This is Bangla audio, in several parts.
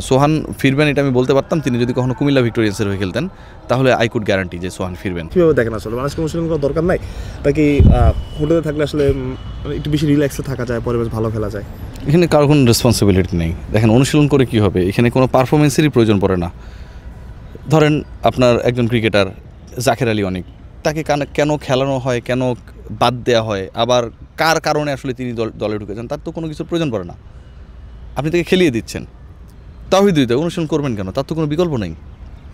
সোহান ফিরবেন এটা আমি বলতে পারতাম, তিনি যদি কখনো কুমিল্লা ভিক্টোরিয়ান্সের হয়ে খেলতেন তাহলে আই কুড গ্যারান্টি যে সোহান ফিরবেন। কীভাবে দেখেন আসলে মানুষকে অনুশীলন করার দরকার নাই, নাকি হোটেলে থাকলে আসলে একটু বেশি রিল্যাক্সে থাকা যায়, পরিবেশ ভালো খেলা যায়? এখানে কারো কোনো রেসপন্সিবিলিটি নেই। দেখেন অনুশীলন করে কী হবে, এখানে কোনো পারফরমেন্সেরই প্রয়োজন পড়ে না। ধরেন আপনার একজন ক্রিকেটার জাকের আলী অনেক, তাকে কেন খেলানো হয়, কেন বাদ দেওয়া হয়, আবার কার কারণে আসলে তিনি দলে ঢুকেছেন, তার তো কোনো কিছুর প্রয়োজন পড়ে না। আপনি তাকে খেলিয়ে দিচ্ছেন, তাওহিদ হৃদয় অনুশীলন করবেন কেন? তার তো কোনো বিকল্প নেই।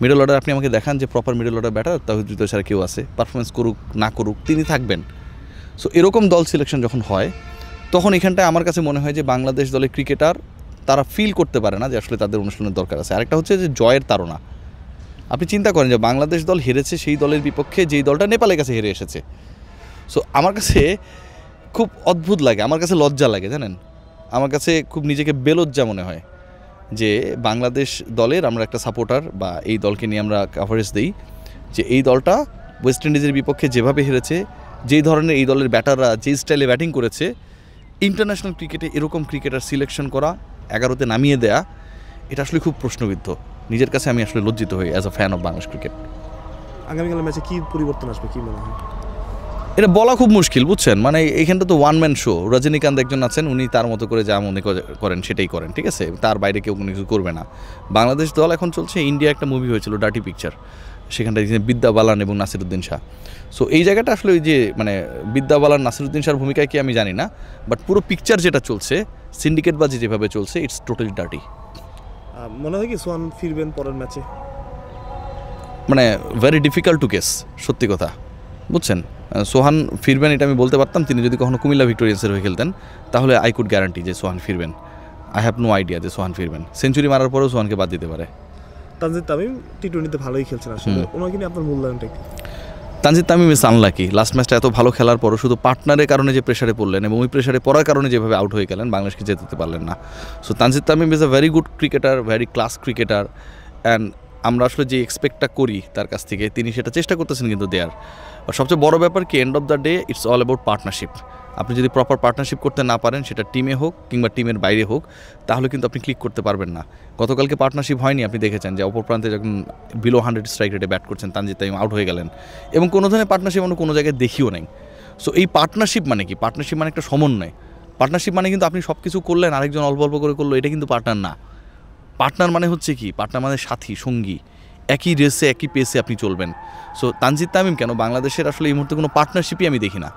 মিডল অর্ডার আপনি আমাকে দেখান যে proper middle order batter Towhid Hridoy ছাড়া কেউ আছে, পারফরমেন্স করুক না করুক তিনি থাকবেন। সো এরকম দল সিলেকশন যখন হয় তখন এখানটায় আমার কাছে মনে হয় যে বাংলাদেশ দলের ক্রিকেটার তারা ফিল করতে পারে না যে আসলে তাদের অনুশীলনের দরকার আছে। আরেকটা হচ্ছে যে জয়ের তাড়না। আপনি চিন্তা করেন যে বাংলাদেশ দল হেরেছে সেই দলের বিপক্ষে যেই দলটা নেপালের কাছে হেরে এসেছে। সো আমার কাছে খুব অদ্ভুত লাগে, আমার কাছে লজ্জা লাগে, জানেন, আমার কাছে খুব নিজেকে বেলজ্জা মনে হয় যে বাংলাদেশ দলের আমরা একটা সাপোর্টার বা এই দলকে নিয়ে আমরা কাভারেজ দিই যে এই দলটা ওয়েস্ট ইন্ডিজের বিপক্ষে যেভাবে হেরেছে, যেই ধরনের এই দলের ব্যাটাররা যে স্টাইলে ব্যাটিং করেছে, ইন্টারন্যাশনাল ক্রিকেটে এরকম ক্রিকেটার সিলেকশন করা, 11তে নামিয়ে দেয়া, এটা আসলে খুব প্রশ্নবিদ্ধ। নিজের কাছে আমি আসলে লজ্জিত হই as a fan of Bangladesh cricket. আগামীকালের ম্যাচে কী পরিবর্তন আসবে, কী মনে হয়? এটা বলা খুব মুশকিল, বুঝছেন, মানে এইখানটা তো ওয়ান ম্যান শো। রজনীকান্ত একজন আছেন, উনি তার মতো করে যা মনে করেন সেটাই করেন, ঠিক আছে, তার বাইরে কেউ কোনো কিছু করবে না। বাংলাদেশ দল এখন চলছে, ইন্ডিয়া একটা মুভি হয়েছিল ডার্টি পিকচার, সেখানটায় বিদ্যা বালান এবং নাসিরুদ্দিন শাহ। সো এই জায়গাটা আসলে ওই যে মানে বিদ্যা বালান নাসিরুদ্দিন শাহর ভূমিকায় কি আমি জানি না, বাট পুরো পিকচার যেটা চলছে, সিন্ডিকেটবাজি যেভাবে চলছে, ইটস টোটালি ডার্টি। মনে হয় কি সোহান ফিরবেন পরের ম্যাচে? মানে ভেরি ডিফিকাল্ট টু গেস, সত্যি কথা, বুঝছেন। সোহান ফিরবেন এটা আমি বলতে পারতাম, তিনি যদি কখনো কুমিল্লা ভিক্টোরিয়ান্সের হয়ে খেলতেন তাহলে আই কুড গ্যারান্টি যে সোহান ফিরবেন। আই হ্যাভ নো আইডিয়া যে সোহান ফিরবেন। সেঞ্চুরি মারার পরেও সোহানকে বাদ দিতে পারে। তানজিদ তামিম টি-20তে ভালোই খেলছেন, আসলে ওনাকে নিয়ে আপনার মূল্যায়নটা কি? Tanzid Tamim is unlucky. Last ম্যাচটা এত ভালো খেলার পরও শুধু পার্টনারের কারণে যে প্রেশারে পড়লেন এবং ওই প্রেশারে পড়ার কারণে যেভাবে আউট হয়ে গেলেন, বাংলাদেশকে যেতে পারলেন না। So Tanzid Tamim is a very good cricketer, very class cricketer, and আমরা আসলে যে এক্সপেক্টটা করি তার কাছ থেকে তিনি সেটা চেষ্টা করতেছেন কিন্তু দেয়ার। আর সবচেয়ে বড় ব্যাপার কি, end of the day it's all about partnership. আপনি যদি প্রপার পার্টনারশিপ করতে না পারেন, সেটা টিমে হোক কিংবা টিমের বাইরে হোক, তাহলে কিন্তু আপনি ক্লিক করতে পারবেন না। গতকালকে পার্টনারশিপ হয়নি, আপনি দেখেছেন যে অপর প্রান্তে যখন বিলো 100 স্ট্রাইক রেটে ব্যাট করছেন তানজিদ তামিম আউট হয়ে গেলেন, এবং কোনো ধরনের পার্টনারশিপ আমরা কোনো জায়গায় দেখিও নাই। সো এই পার্টনারশিপ মানে কি? পার্টনারশিপ মানে একটা সমন্বয়। পার্টনারশিপ মানে কিন্তু আপনি সব কিছু করলেন, আরেকজন অল্প অল্প করে করলো, এটা কিন্তু পার্টনার না। পার্টনার মানে হচ্ছে কি? পার্টনার মানে সাথী, সঙ্গী, একই রেসে একই পেসে আপনি চলবেন। সো তানজিদ তামিম কেন, বাংলাদেশের আসলে এই মুহূর্তে কোনো পার্টনারশিপই আমি দেখি না।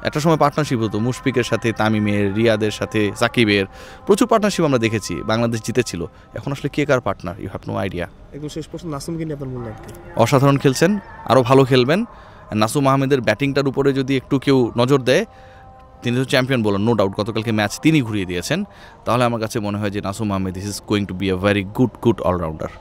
একটা সময় পার্টনারশিপ হতো মুশফিকের সাথে, তামিমের, রিয়াদের সাথে, সাকিবের, প্রচুর পার্টনারশিপ আমরা দেখেছি, বাংলাদেশ জিতেছিল। এখন আসলে কে কার partner, you have no idea. একদম শেষ প্রশ্ন, নাসুমকে নিয়ে আপনার মূল্যায়ন কি? অসাধারণ খেলছেন, আরও ভালো খেলবেন। নাসুম আহমেদের ব্যাটিংটার উপরে যদি একটু কেউ নজর দেয়, তিনি তো চ্যাম্পিয়ন বলেন নো ডাউট, গতকালকে ম্যাচ তিনি ঘুরিয়ে দিয়েছেন, তাহলে আমার কাছে মনে হয় যে Nasum Ahmed is going to be a very good allrounder.